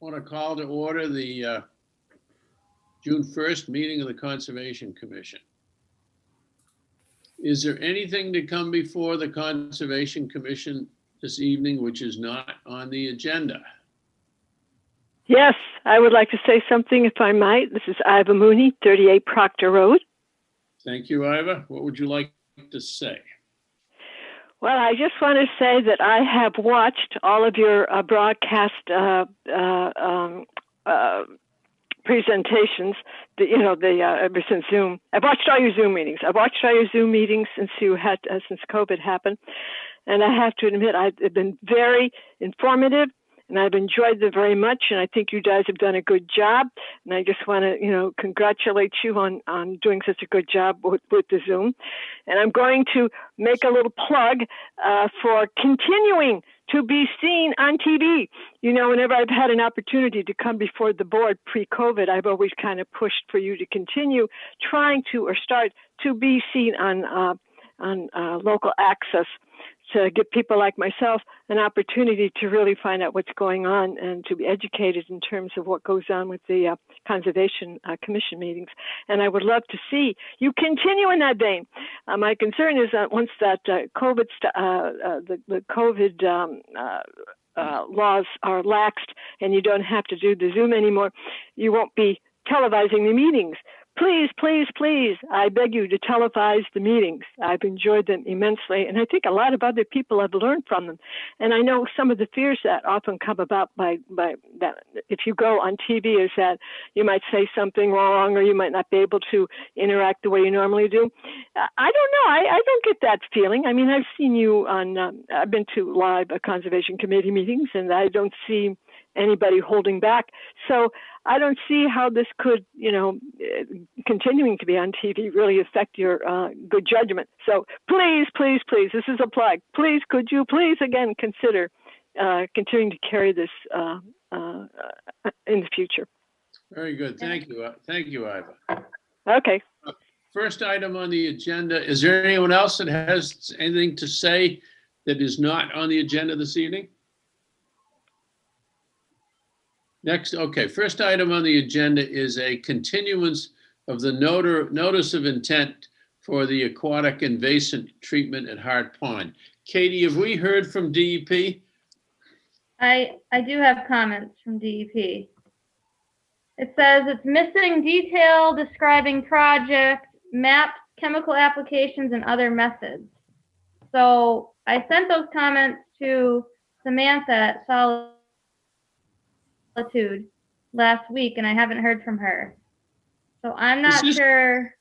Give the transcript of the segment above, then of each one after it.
Want to call to order the June 1st meeting of the Conservation Commission. Is there anything to come before the Conservation Commission this evening which is not on the agenda? Yes, I would like to say something if I might. This is Iva Mooney, 38 Proctor Road. Thank you, Iva. What would you like to say? Well, I just want to say that I have watched all of your broadcast presentations, ever since Zoom. I've watched all your Zoom meetings. I've watched all your Zoom meetings since since COVID happened. And I have to admit, I've been very informative, and I've enjoyed them very much. And I think you guys have done a good job. And I just want to, congratulate you on doing such a good job with the Zoom. And I'm going to make a little plug for continuing to be seen on TV. Whenever I've had an opportunity to come before the board pre-COVID, I've always kind of pushed for you to continue trying to or start to be seen on local access, to give people like myself an opportunity to really find out what's going on and to be educated in terms of what goes on with the Conservation Commission meetings. And I would love to see you continue in that vein. My concern is that once that the COVID laws are laxed and you don't have to do the Zoom anymore, you won't be televising the meetings. Please, please, please, I beg you to televise the meetings. I've enjoyed them immensely, and I think a lot of other people have learned from them. And I know some of the fears that often come about by that if you go on TV is that you might say something wrong or you might not be able to interact the way you normally do. I don't know. I don't get that feeling. I mean, I've seen you on, I've been to live Conservation Committee meetings, and I don't see anybody holding back. So I don't see how this could, continuing to be on TV really affect your good judgment. So please, please, please, this is a plug. Please, could you please again consider continuing to carry this in the future? Very good. Thank you. Thank you, Iva. Okay. First item on the agenda. Is there anyone else that has anything to say that is not on the agenda this evening? Next, okay, first item on the agenda is a continuance of the notice of intent for the aquatic invasive treatment at Hart Pond. Katie, have we heard from DEP? I do have comments from DEP. It says it's missing detail describing project, maps, chemical applications, and other methods. So I sent those comments to Samantha at Solitude last week, and I haven't heard from her. So I'm not sure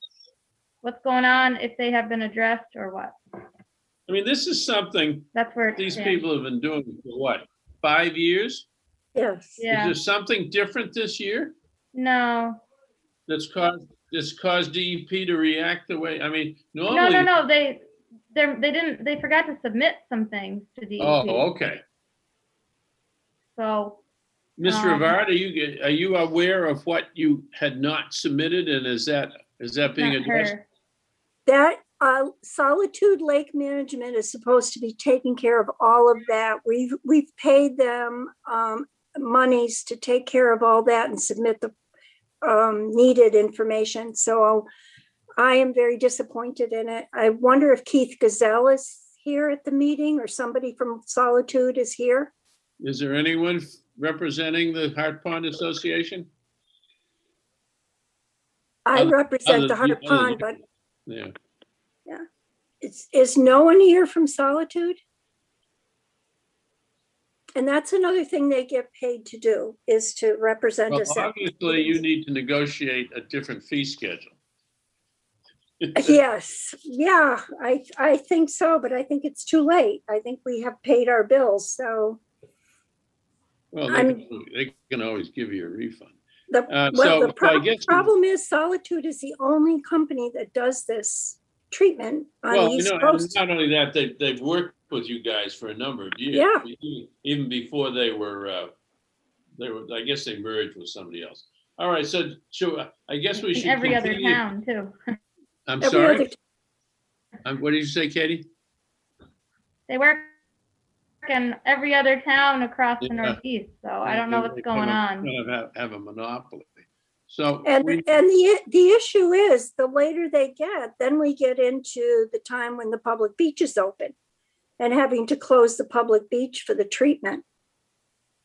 what's going on, if they have been addressed or what. I mean, this is something that's where these people have been doing for what, 5 years? Yes. Yeah. Is there something different this year? No. That's caused DEP to react the way, I mean, normally. No. They forgot to submit some things to DEP. Oh, okay. So. Mr. Rivard, are you aware of what you had not submitted, and is that being addressed? That Solitude Lake Management is supposed to be taking care of all of that. We've paid them monies to take care of all that and submit the needed information. So I am very disappointed in it. I wonder if Keith Gazelle is here at the meeting or somebody from Solitude is here. Is there anyone representing the Hart Pond Association? I represent the Hart Pond, but yeah. Is no one here from Solitude? And that's another thing they get paid to do, is to represent us. Obviously, you need to negotiate a different fee schedule. Yes, yeah, I think so, but I think it's too late. I think we have paid our bills, so. Well, they can always give you a refund. The problem is Solitude is the only company that does this treatment on the East Coast. Not only that, they've worked with you guys for a number of years. Yeah. Even before they were, I guess they merged with somebody else. All right, so I guess we should. In every other town too. I'm sorry. What did you say, Katie? They work and every other town across the Yeah. Northeast. So I don't know what's going on. Kind of have a monopoly. So And the issue is, the later they get, then we get into the time when the public beach is open and having to close the public beach for the treatment.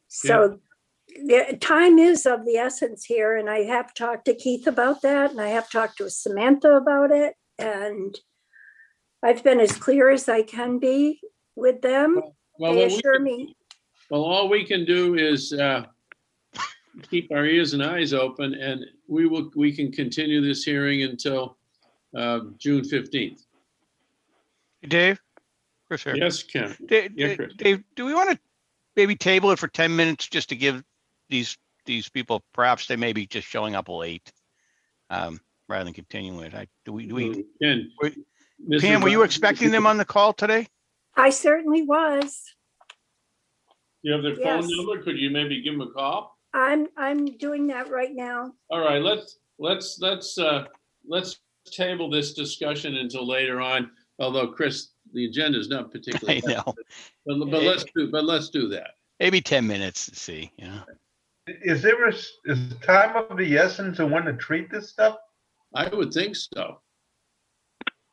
So the time is of the essence here, and I have talked to Keith about that, and I have talked to Samantha about it, and I've been as clear as I can be with them. well, They what we assure can- me. well, all we can do is keep our ears and eyes open, and we can continue this hearing until June 15th. Dave? Chris here. Yes, Ken. Yeah, Chris. Dave, do we want to maybe table it for 10 minutes just to give these people, perhaps they may be just showing up late, rather than continuing it? Ken, Mr. Pam, were you Brown, expecting them on the call today? I certainly was. You have their phone Yes. number? Could you maybe give them a call? I'm doing that right now. All right, let's table this discussion until later on. Although, Chris, the agenda is not particularly. I know. But let's do that. Maybe 10 minutes to see, you know? Is time of the essence of when to treat this stuff? I would think so.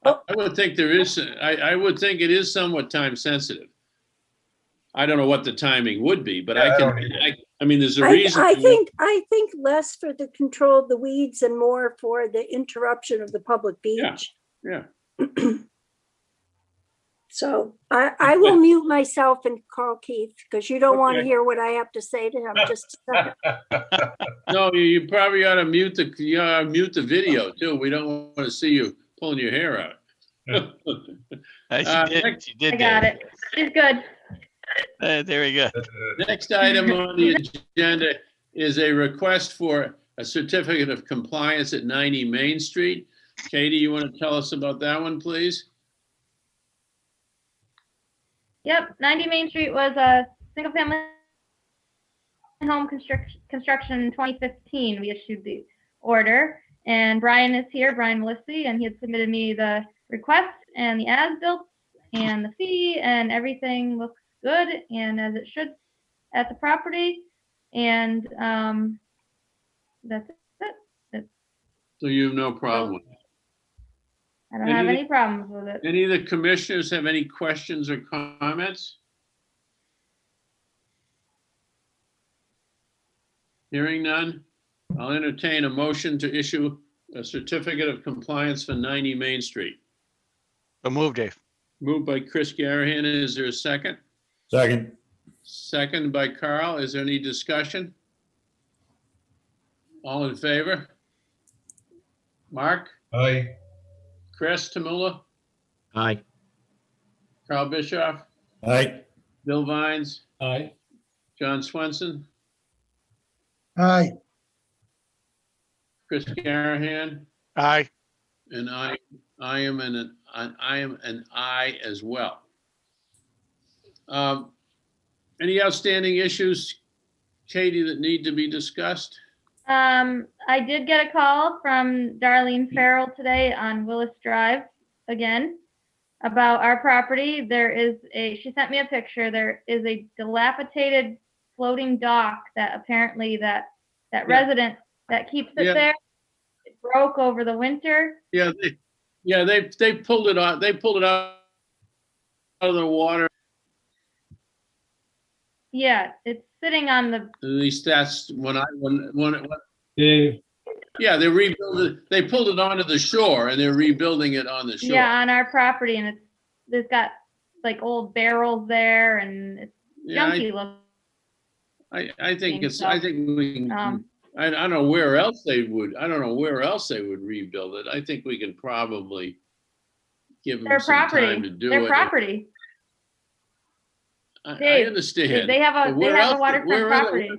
Oh. I would think there is. I would think it is somewhat time sensitive. I don't know what the timing would be, but Yeah, I mean, there's a I reason. think less for the control of the weeds and more for the interruption of the public beach. Yeah. So I will mute myself and call Keith, because you don't want to Okay. hear what I have to say to him. Just a second. No, you probably ought to mute the video too. We don't want to see you pulling your hair out. She did I got Dave. it. She's good. There we go. Next item on the agenda is a request for a certificate of compliance at 90 Main Street. Katie, you want to tell us about that one, please? Yep, 90 Main Street was a single-family home construction in 2015. We issued the order, and Brian is here, Brian Melissy, and he had submitted me the request and the as-built and the fee, and everything looks good and as it should at the property. And that's it. So you have no problem with it? I don't have any problems with it. Any of the commissioners have any questions or comments? Hearing none, I'll entertain a motion to issue a certificate of compliance for 90 Main Street. So move, Dave. Moved by Chris Garahan. Is there a second? Second. Second by Carl. Is there any discussion? All in favor? Mark? Aye. Chris Tamula? Aye. Carl Bischoff? Aye. Bill Vines? Aye. John Swenson? Aye. Chris Garahan? Aye. And I am an aye as well. Any outstanding issues, Katie, that need to be discussed? I did get a call from Darlene Farrell today on Willis Drive again about our property. She sent me a picture. There is a dilapidated floating dock that apparently that resident that keeps it there, it broke over the winter. Yeah, they pulled it out. They pulled it out of the water. Yeah, it's sitting on the. At least that's when Dave. yeah, they rebuilt it. They pulled it onto the shore and they're rebuilding it on the shore. Yeah, on our property, and it's got like old barrels there, and it's junky looking. I think it's. So, I think we can. I don't know where else they would. I don't know where else they would rebuild it. I think we can probably give them Their some property. time to do Their it. property. I Dave, understand. They have a But where else- waterfront where other- property.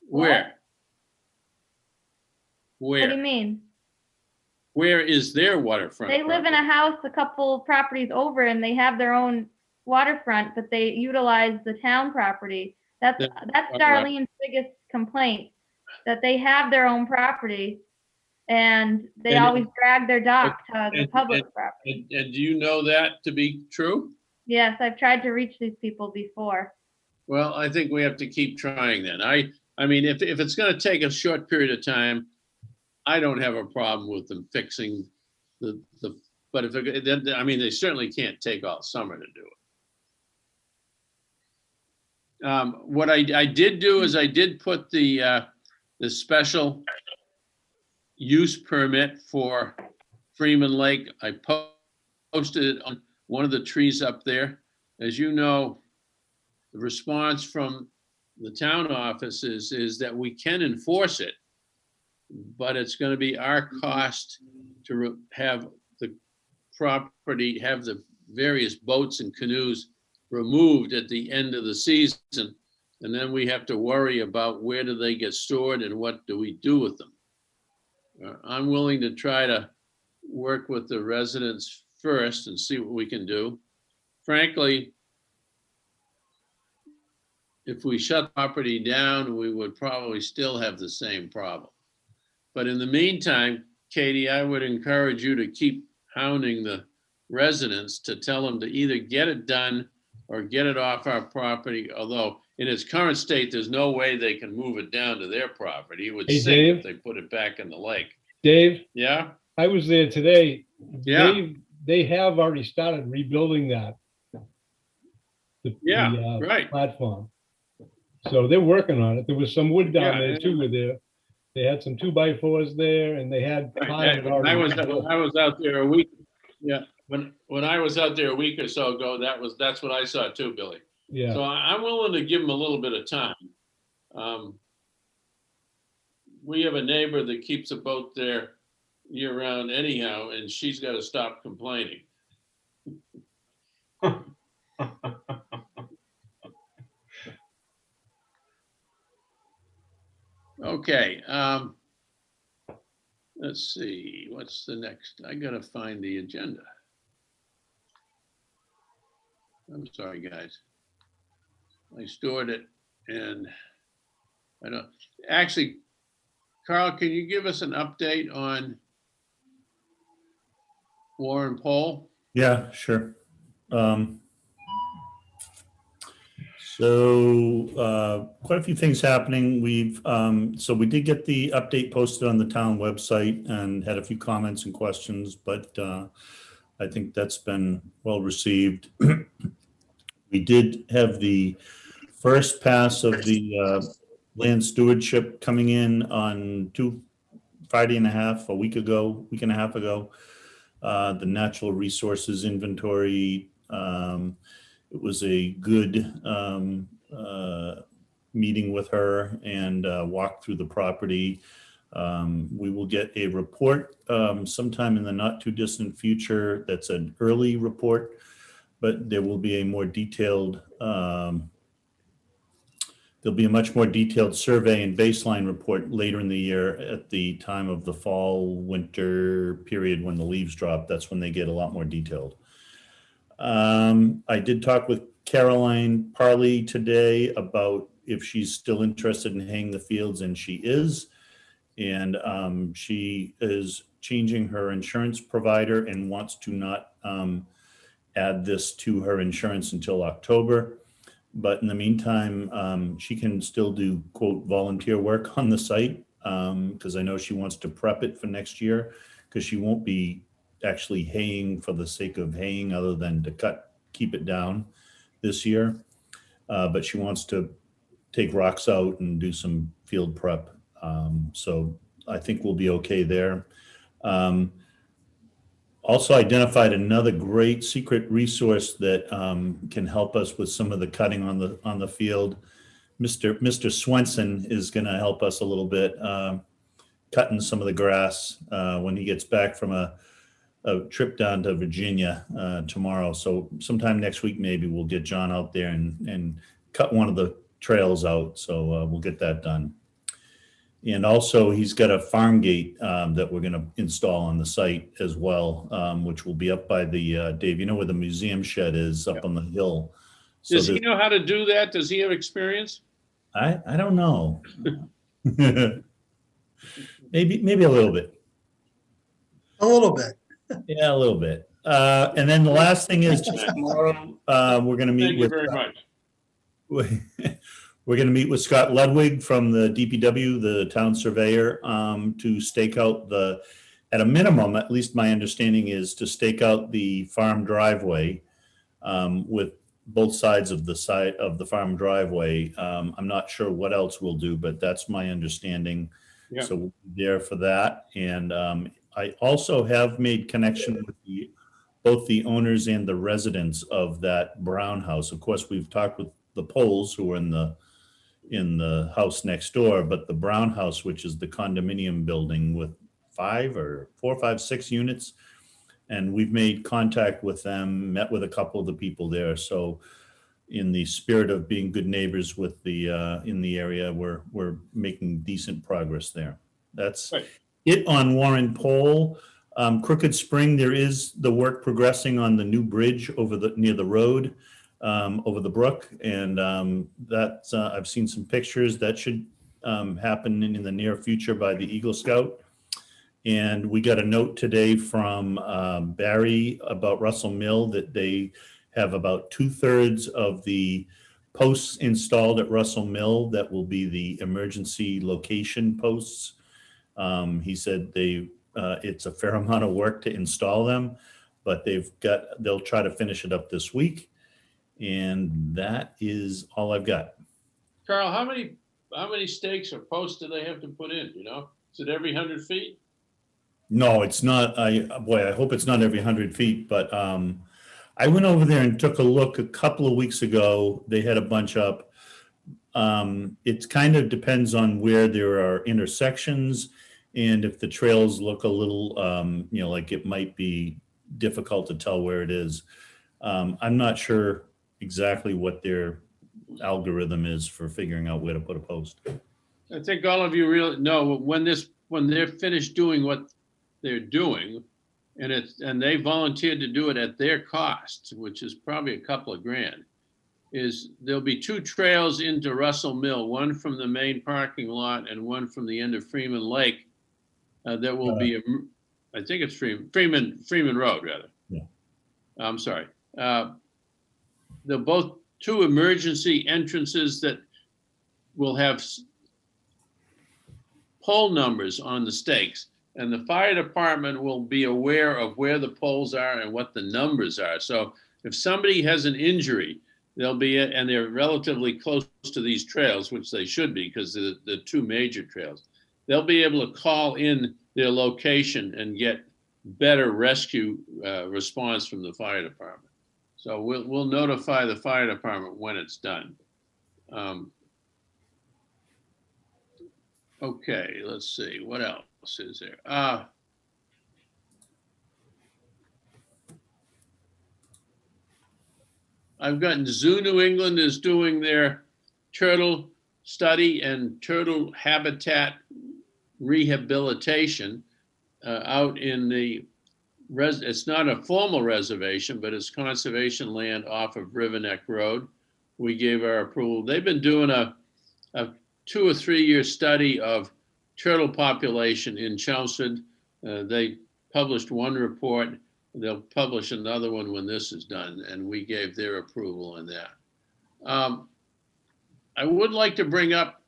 Where? What do you Where? mean? Where is their waterfront? They live in a house a couple properties over, and they have their own waterfront, but they utilize the town property. That's Right. Darlene's biggest complaint, that they have their own property and they And- always drag their dock to the and- public property. And do you know that to be true? Yes, I've tried to reach these people before. Well, I think we have to keep trying then. I mean, if it's going to take a short period of time, I don't have a problem with them fixing but if it, I mean, they certainly can't take all summer to do it. What I did do is I did put the special use permit for Freeman Lake. I posted it on one of the trees up there. As you know, the response from the town office is that we can enforce it, but it's going to be our cost to have the property, have the various boats and canoes removed at the end of the season. And then we have to worry about where do they get stored and what do we do with them. I'm willing to try to work with the residents first and see what we can do. Frankly, if we shut the property down, we would probably still have the same problem. But in the meantime, Katie, I would encourage you to keep hounding the residents to tell them to either get it done or get it off our property. Although in its current state, there's no way they can move it down to their property. It would Hey, sink Dave? if they put it back in the lake. Dave, Yeah, I was there today. Yeah. They have already started rebuilding that. Yeah, right. Platform. So they're working on it. There was some wood down Yeah, there yeah. too with there. They had some 2x4s there and they had part of it When I already. was out there a week, yeah, when I was out there a week or so ago, that's what I saw too, Billy. Yeah, So I'm willing to give them a little bit of time. We have a neighbor that keeps a boat there year round anyhow, and she's got to stop complaining. Okay, let's see, what's the next? I gotta find the agenda. I'm sorry, guys. I stored it and I don't, actually, Carl, can you give us an update on Warren Poll? Yeah, sure. So quite a few things happening. So we did get the update posted on the town website and had a few comments and questions, but I think that's been well received. We did have the first pass of the land stewardship coming in on Friday and a week and a half ago. The natural resources inventory. It was a good meeting with her and walk through the property. We will get a report sometime in the not too distant future. That's an early report, but there will be a more detailed, there'll be a much more detailed survey and baseline report later in the year at the time of the fall, winter period when the leaves drop. That's when they get a lot more detailed. I did talk with Caroline Parley today about if she's still interested in haying the fields, and she is. And she is changing her insurance provider and wants to not add this to her insurance until October. But in the meantime, she can still do, quote, volunteer work on the site, because I know she wants to prep it for next year, because she won't be actually haying for the sake of haying other than to keep it down this year. But she wants to take rocks out and do some field prep. So I think we'll be okay there. Also identified another great secret resource that can help us with some of the cutting on the field. Mr. Swenson is going to help us a little bit cutting some of the grass when he gets back from a trip down to Virginia tomorrow. So sometime next week, maybe we'll get John out there and cut one of the trails out. So we'll get that done. And also he's got a farm gate that we're going to install on the site as well, which will be up by the, Dave, you know where the museum shed is up on the hill. So Does he know how to do that? Does he have experience? I don't know. Maybe a little bit. A little bit. Yeah, a little bit. And then the last thing is just tomorrow, we're going to meet Thank you with, very much. we're going to meet with Scott Ludwig from the DPW, the town surveyor, to stake out at a minimum, at least my understanding is to stake out the farm driveway with both sides of the farm driveway. I'm not sure what else we'll do, but that's my understanding. Yeah. So we'll be there for that. And I also have made connection with both the owners and the residents of that Brown house. Of course, we've talked with the Poles who are in the house next door, but the Brown house, which is the condominium building with 4, 5, 6 units. And we've made contact with them, met with a couple of the people there. So in the spirit of being good neighbors with in the area, we're making decent progress there. That's right. It on Warren Pole. Crooked Spring, there is the work progressing on the new bridge near the road, over the brook. And that's, I've seen some pictures that should happen in the near future by the Eagle Scout. And we got a note today from Barry about Russell Mill that they have about 2/3 of the posts installed at Russell Mill that will be the emergency location posts. He said it's a fair amount of work to install them, but they'll try to finish it up this week. And that is all I've got. Carl, how many stakes or posts do they have to put in? You know, is it every 100 feet? No, it's not. I hope it's not every 100 feet, but I went over there and took a look a couple of weeks ago. They had a bunch up. It kind of depends on where there are intersections and if the trails look a little, like it might be difficult to tell where it is. I'm not sure exactly what their algorithm is for figuring out where to put a post. I think all of you really know when they're finished doing what they're doing, and they volunteered to do it at their cost, which is probably a couple of grand, is there'll be 2 trails into Russell Mill, one from the main parking lot and one from the end of Freeman Lake. That will be, I think it's Freeman Road, rather. Yeah. I'm sorry. They're both 2 emergency entrances that will have pole numbers on the stakes. And the fire department will be aware of where the poles are and what the numbers are. So if somebody has an injury, and they're relatively close to these trails, which they should be because they're the 2 major trails, they'll be able to call in their location and get better rescue response from the fire department. So we'll notify the fire department when it's done. Okay, let's see, what else is there? I've gotten Zoo New England is doing their turtle study and turtle habitat rehabilitation out in it's not a formal reservation, but it's conservation land off of River Neck Road. We gave our approval. They've been doing a 2 or 3 year study of turtle population in Chelmsford. They published one report. They'll publish another one when this is done, and we gave their approval on that. I would like to bring up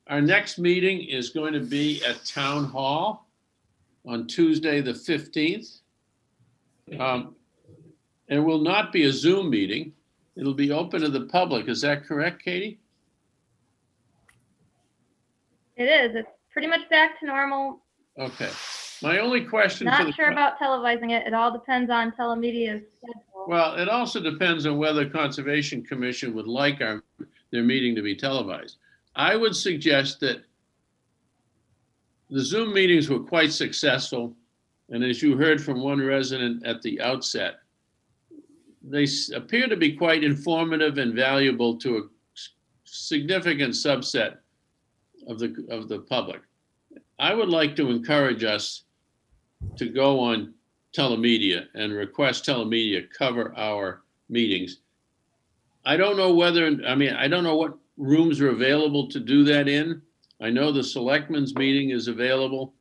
our next meeting is going to be at Town Hall on Tuesday, the 15th. It will not be a Zoom meeting. It'll be open to the public. Is that correct, Katie? It is. It's pretty much back to normal. Okay. My only question Not sure about televising it. It all depends on Telemedia's schedule. Well, it also depends on whether Conservation Commission would like their meeting to be televised. I would suggest that the Zoom meetings were quite successful. And as you heard from one resident at the outset, they appear to be quite informative and valuable to a significant subset of the public. I would like to encourage us to go on Telemedia and request Telemedia cover our meetings. I don't know I don't know what rooms are available to do that in. I know the selectmen's meeting is available.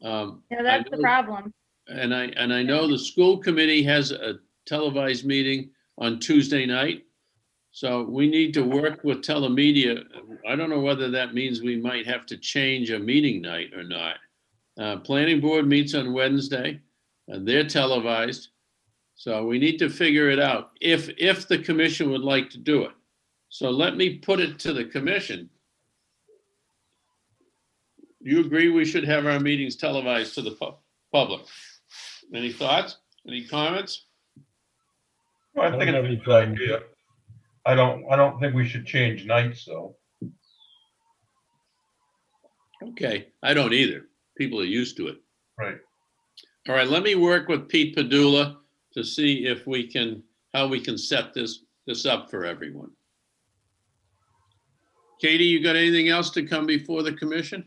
Yeah, that's the problem. And I know the school committee has a televised meeting on Tuesday night. So we need to work with telemedia. I don't know whether that means we might have to change a meeting night or not. Planning board meets on Wednesday, and they're televised. So we need to figure it out if the commission would like to do it. So let me put it to the commission. You agree we should have our meetings televised to the public? Any thoughts? Any comments? Well, I think it's a good idea. I don't think we should change nights, though. Okay, I don't either. People are used to it. Right. All right, let me work with Pete Padula to see if we can, how we can set this up for everyone. Katie, you got anything else to come before the commission?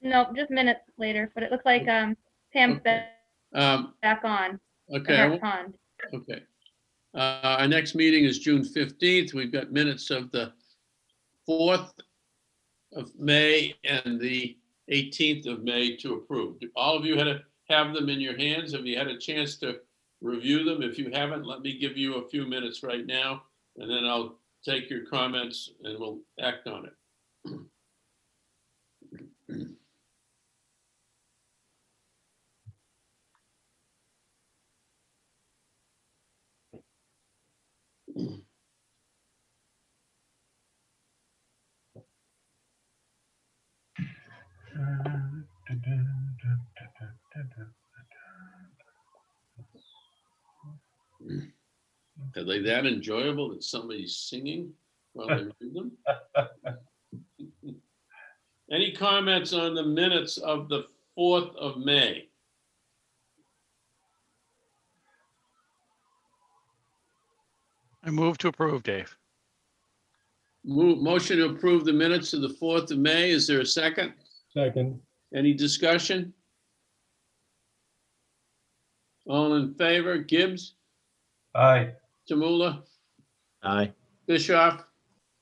Nope, just minutes later, but it looks like Pam's Okay. back on. Okay. Pond. Okay. Our next meeting is June 15th. We've got minutes of the 4th of May and the 18th of May to approve. All of you had to have them in your hands. Have you had a chance to review them? If you haven't, let me give you a few minutes right now, and then I'll take your comments and we'll act on it. Are they that enjoyable that somebody's singing while they read them? Any comments on the minutes of the 4th of May? I move to approve, Dave. Motion to approve the minutes of the 4th of May. Is there a second? Second. Any discussion? All in favor? Gibbs? Aye. Tamula? Aye. Bischoff?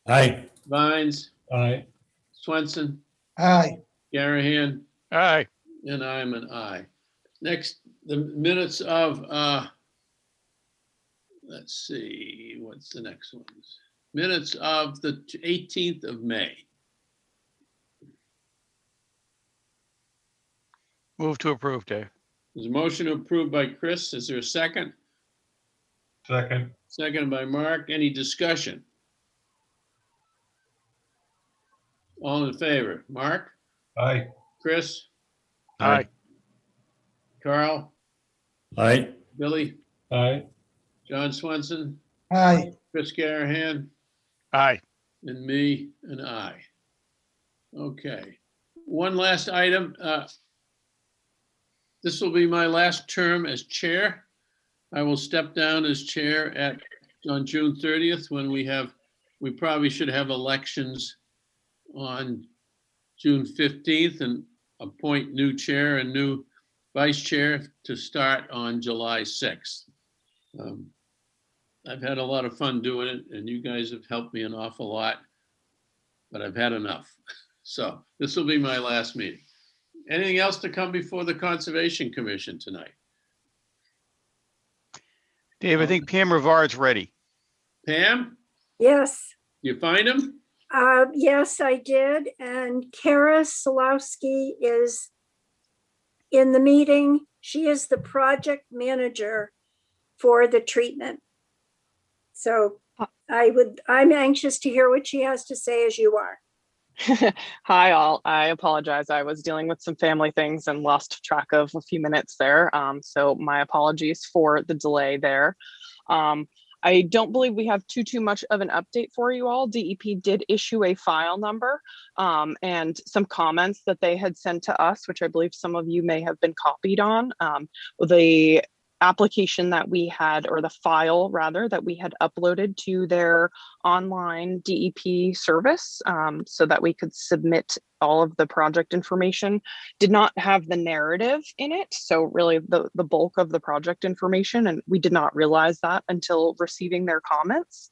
Aye. Vines? Aye. Swenson? Aye. Garahan? Aye. And I'm an aye. Next, the minutes of, let's see, what's the next one? Minutes of the 18th of May. Move to approve, Dave. There's a motion approved by Chris. Is there a second? Second. Second by Mark. Any discussion? All in favor? Mark? Aye. Chris? Aye. Carl? Aye. Billy? Aye. John Swenson? Aye. Chris Garahan? Aye. And me, an aye. Okay. One last item. This will be my last term as chair. I will step down as chair on June 30th when we probably should have elections on June 15th and appoint new chair and new vice chair to start on July 6th. I've had a lot of fun doing it, and you guys have helped me an awful lot, but I've had enough. So this will be my last meeting. Anything else to come before the Conservation Commission tonight? Dave, I think Pam Rivard's ready. Pam, Yes, you find him? yes, I did. And Kara Solowski is in the meeting. She is the project manager for the treatment. So I'm anxious to hear what she has to say, as you are. Hi, all. I apologize. I was dealing with some family things and lost track of a few minutes there. So my apologies for the delay there. I don't believe we have too much of an update for you all. DEP did issue a file number and some comments that they had sent to us, which I believe some of you may have been copied on. The application that we had, or the file rather, that we had uploaded to their online DEP service so that we could submit all of the project information did not have the narrative in it. So really the bulk of the project information, and we did not realize that until receiving their comments.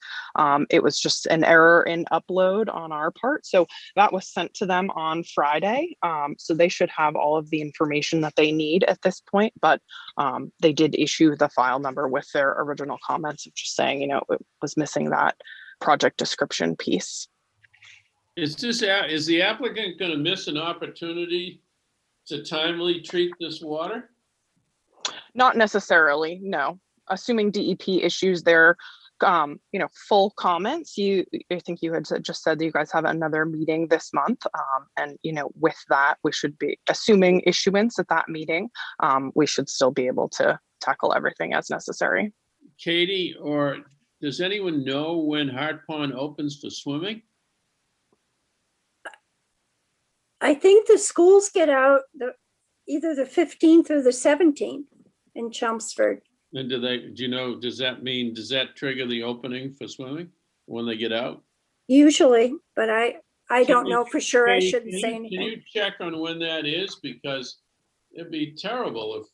It was just an error in upload on our part. So that was sent to them on Friday. So they should have all of the information that they need at this point, but they did issue the file number with their original comments of just saying, it was missing that project description piece. Is the applicant going to miss an opportunity to timely treat this water? Not necessarily, no. Assuming DEP issues their, full comments. I think you had just said that you guys have another meeting this month, and with that, we should be assuming issuance at that meeting. We should still be able to tackle everything as necessary. Katie, or does anyone know when Hart Pond opens for swimming? I think the schools get out either the 15th or the 17th in Chelmsford. And does that trigger the opening for swimming when they get out? Usually, but I don't know for sure. I shouldn't say anything. Can you check on when that is? Because it'd be terrible if,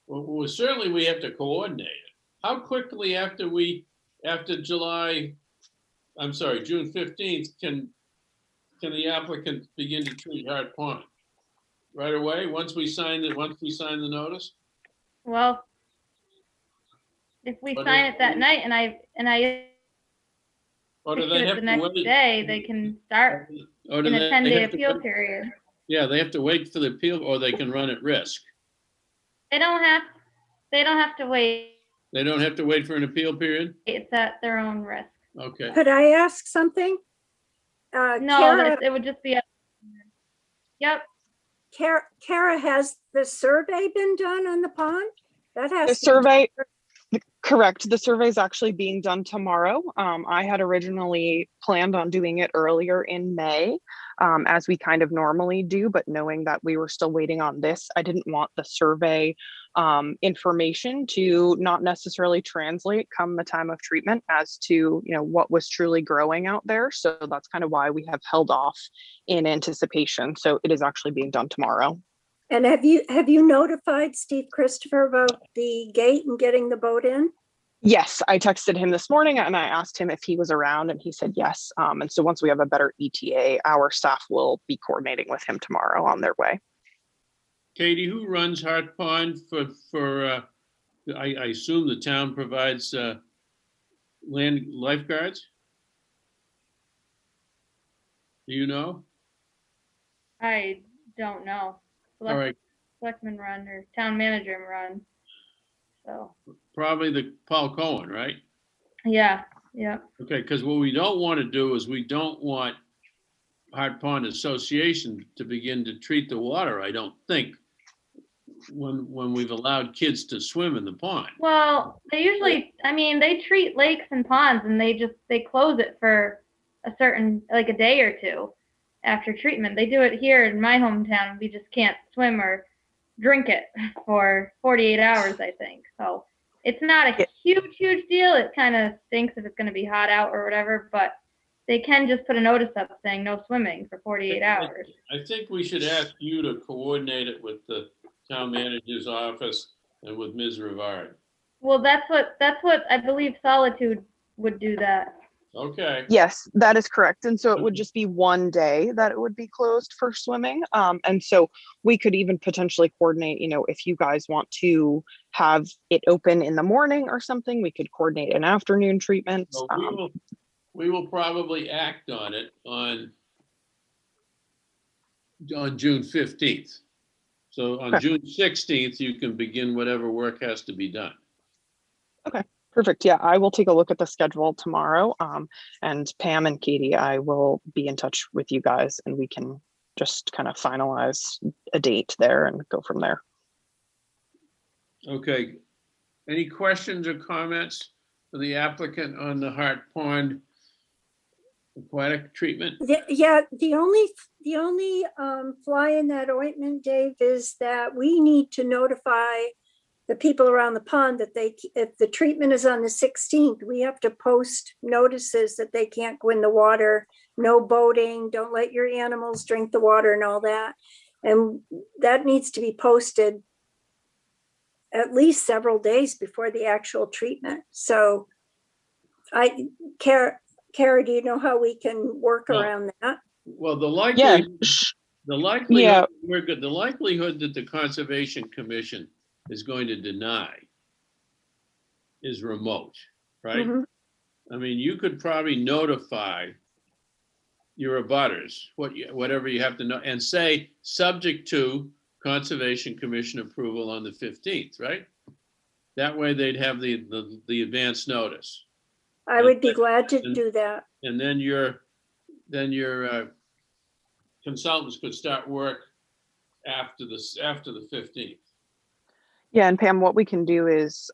well, certainly we have to coordinate it. How quickly after June 15th, can the applicant begin to treat Hart Pond? Right away, once we sign the notice? Well, if we sign it that night and I or do issue they it have the to next wait? day, they can start Or in a 10-day appeal period. Yeah, they have to wait for the appeal, or they can run at risk. They don't have to wait. They don't have to wait for an appeal period? It's at their own risk. Okay. Could I ask something? No, Kara, it would just be yep. Kara, has the survey been done on the pond? That has the survey. Correct. The survey is actually being done tomorrow. I had originally planned on doing it earlier in May, as we kind of normally do, but knowing that we were still waiting on this, I didn't want the survey information to not necessarily translate come the time of treatment as to what was truly growing out there. So that's kind of why we have held off in anticipation. So it is actually being done tomorrow. And have you notified Steve Christopher about the gate and getting the boat in? Yes, I texted him this morning and I asked him if he was around, and he said yes. And so once we have a better ETA, our staff will be coordinating with him tomorrow on their way. Katie, who runs Hart Pond for I assume the town provides land lifeguards? Do you know? I don't know. All right. Selectman run or town manager run. So probably the Paul Cohen, right? Yeah. Okay, because what we don't want to do is we don't want Hart Pond Association to begin to treat the water, I don't think, when we've allowed kids to swim in the pond. Well, they usually, they treat lakes and ponds and they close it for a certain, like a day or two after treatment. They do it here in my hometown. We just can't swim or drink it for 48 hours, I think. So it's not a huge deal. It kind of stinks if it's going to be hot out or whatever, but they can just put a notice up saying no swimming for 48 hours. I think we should ask you to coordinate it with the town manager's office and with Ms. Rivard. Well, that's what I believe Solitude would do that. Okay. Yes, that is correct. And so it would just be one day that it would be closed for swimming. And so we could even potentially coordinate, if you guys want to have it open in the morning or something, we could coordinate an afternoon treatment. So we will probably act on it on June 15th. So on June 16th, you can begin whatever work has to be done. Okay. Perfect. Yeah, I will take a look at the schedule tomorrow. And Pam and Katie, I will be in touch with you guys and we can just kind of finalize a date there and go from there. Okay. Any questions or comments for the applicant on the Hart Pond aquatic treatment? Yeah, the only fly in that ointment, Dave, is that we need to notify the people around the pond that if the treatment is on the 16th, we have to post notices that they can't go in the water no boating, don't let your animals drink the water and all that. And that needs to be posted at least several days before the actual treatment. So Kara, do you know how we can work around that? Well, the Yeah. likelihood, we're good. The likelihood that the Conservation Commission is going to deny is remote, right? Mhm. I mean, you could probably notify your abutters, whatever you have to know, and say, subject to Conservation Commission approval on the 15th, right? That way they'd have the advance notice. I would be glad to do that. And then your consultants could start work after the 15th. Yeah, and Pam, what we can do is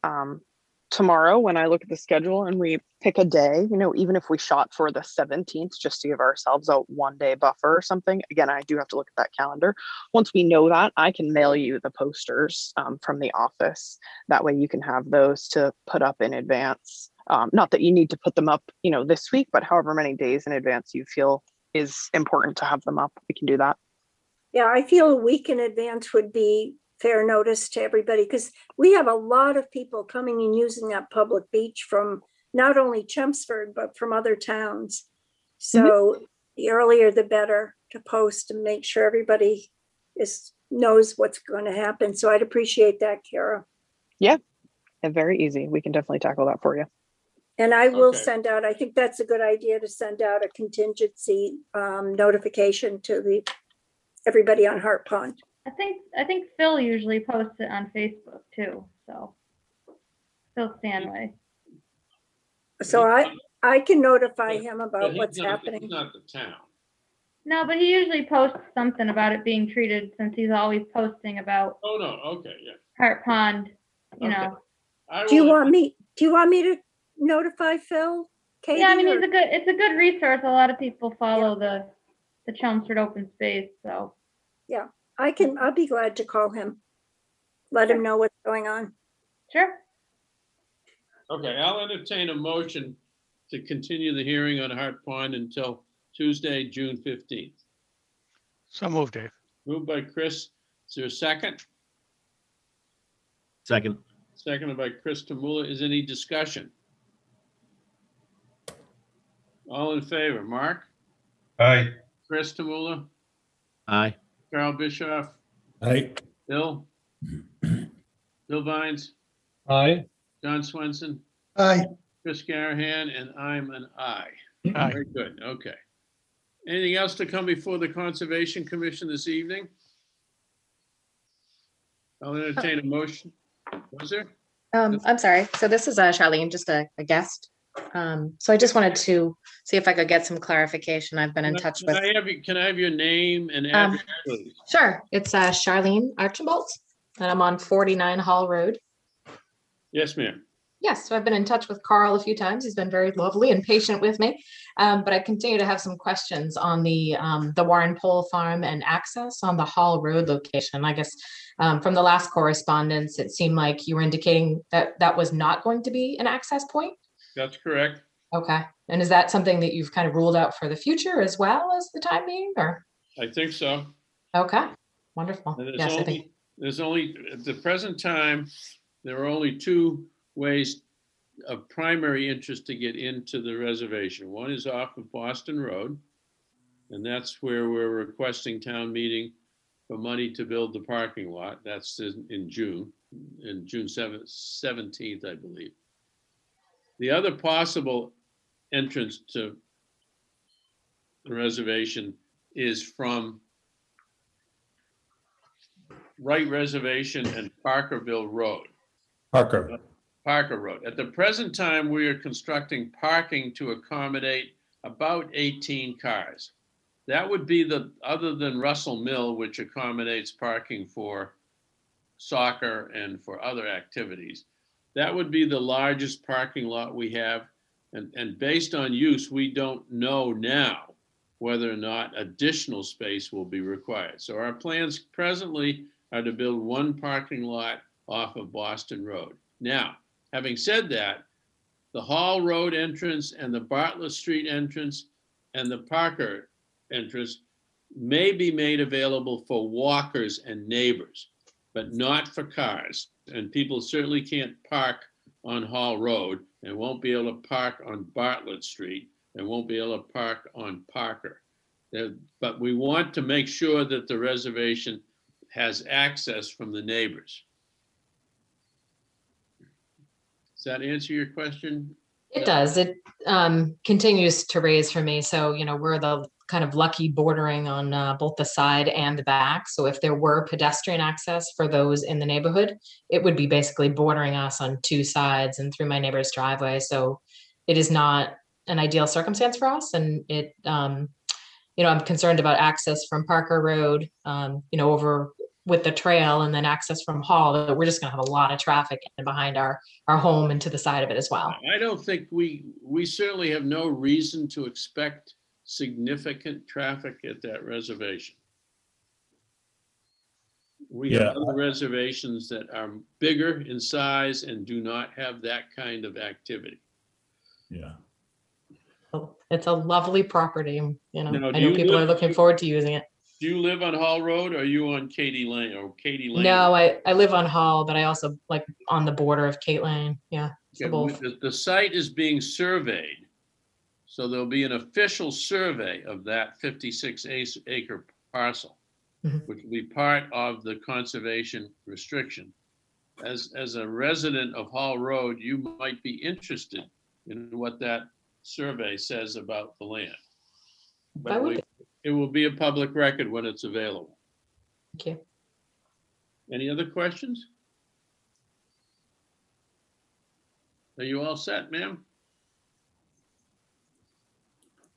tomorrow when I look at the schedule and we pick a day, you know, even if we shot for the 17th, just to give ourselves a 1-day buffer or something. Again, I do have to look at that calendar. Once we know that, I can mail you the posters from the office. That way you can have those to put up in advance. Not that you need to put them up, you know, this week, but however many days in advance you feel is important to have them up, we can do that. Yeah, I feel a week in advance would be fair notice to everybody, because we have a lot of people coming and using that public beach from not only Chelmsford, but from other towns. So the earlier the better to post and make sure everybody knows what's going to happen. So I'd appreciate that, Kara. Yeah, and very easy. We can definitely tackle that for you. And I will Okay. send out, I think that's a good idea to send out a contingency notification to everybody on Hart Pond. I think Phil usually posts it on Facebook too. So Phil Stanway. So I can notify him But about he's what's not- happening. He's not the town. No, but he usually posts something about it being treated, since he's always posting about Oh, no, okay, yeah. Hart Pond, you Okay. know. Do you want me to notify Phil? Katie, Yeah, I mean, or- it's a good resource. A lot of people follow the Chelmsford Open Space, so. Yeah, I'll be glad to call him. Let him know what's going on. Sure. Okay, I'll entertain a motion to continue the hearing on Hart Pond until Tuesday, June 15th. So moved, Dave. Moved by Chris. Is there a second? Second. Seconded by Chris Tamula. Is any discussion? All in favor? Mark? Aye. Chris Tamula? Aye. Carl Bischoff? Aye. Bill? Bill Vines? Aye. John Swenson? Aye. Chris Garahan, and I'm an aye. Aye. Very good, okay. Anything else to come before the Conservation Commission this evening? I'll entertain a motion. Was there? I'm sorry. So this is Charlene, just a guest. So I just wanted to see if I could get some clarification. I've been in touch with. Can I have your name and address, please? Sure. It's Charlene Archibald, and I'm on 49 Hall Road. Yes, ma'am. Yes, so I've been in touch with Carl a few times. He's been very lovely and patient with me. But I continue to have some questions on the Warren Pole Farm and access on the Hall Road location. I guess from the last correspondence, it seemed like you were indicating that that was not going to be an access point. That's correct. Okay. And is that something that you've kind of ruled out for the future as well as the time being, or? I think so. Okay, wonderful. And Yes, I think. there's only, at the present time, there are only two ways of primary interest to get into the reservation. One is off of Boston Road, and that's where we're requesting town meeting for money to build the parking lot. That's in June 17th, I believe. The other possible entrance to the reservation is from Wright Reservation and Parkerville Road. Parker. Parker Road. At the present time, we are constructing parking to accommodate about 18 cars. That would be other than Russell Mill, which accommodates parking for soccer and for other activities. That would be the largest parking lot we have. And based on use, we don't know now whether or not additional space will be required. So our plans presently are to build one parking lot off of Boston Road. Now, having said that, the Hall Road entrance and the Bartlett Street entrance and the Parker interest may be made available for walkers and neighbors, but not for cars. And people certainly can't park on Hall Road and won't be able to park on Bartlett Street and won't be able to park on Parker. But we want to make sure that the reservation has access from the neighbors. Does that answer your question? It does. It continues to raise for me. So, you know, we're the kind of lucky bordering on both the side and the back. So if there were pedestrian access for those in the neighborhood, it would be basically bordering us on two sides and through my neighbor's driveway. So it is not an ideal circumstance for us. And it, you know, I'm concerned about access from Parker Road, you know, over with the trail, and then access from Hall, that we're just going to have a lot of traffic in behind our home and to the side of it as well. I don't think we certainly have no reason to expect significant traffic at that reservation. We have other reservations that are bigger in size and do not have that kind of activity. Yeah. It's a lovely property. You know, Now, I know people are looking forward to using it. Do you live on Hall Road or are you on Katy Lane or Katy Lane? No, I live on Hall, but I also like on the border of Kate Lane. Yeah. So both. The site is being surveyed. So there'll be an official survey of that 56-acre parcel, which will be part of the conservation restriction. As a resident of Hall Road, you might be interested in what that survey says about the land. But it will be a public record when it's available. Thank you. Any other questions? Are you all set, ma'am?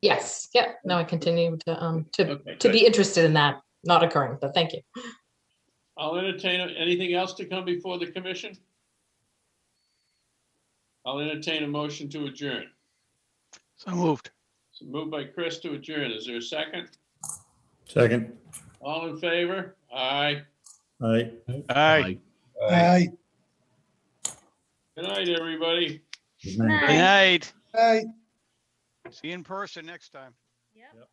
Yes. Yeah. No, I continue to Okay, be interested in that not occurring, but thank you. I'll entertain anything else to come before the commission. I'll entertain a motion to adjourn. So moved. So moved by Chris to adjourn. Is there a second? Second. All in favor? Aye. Aye. Aye. Aye. Good night, everybody. Good night. Good night. Aye. See you in person next time. Yep.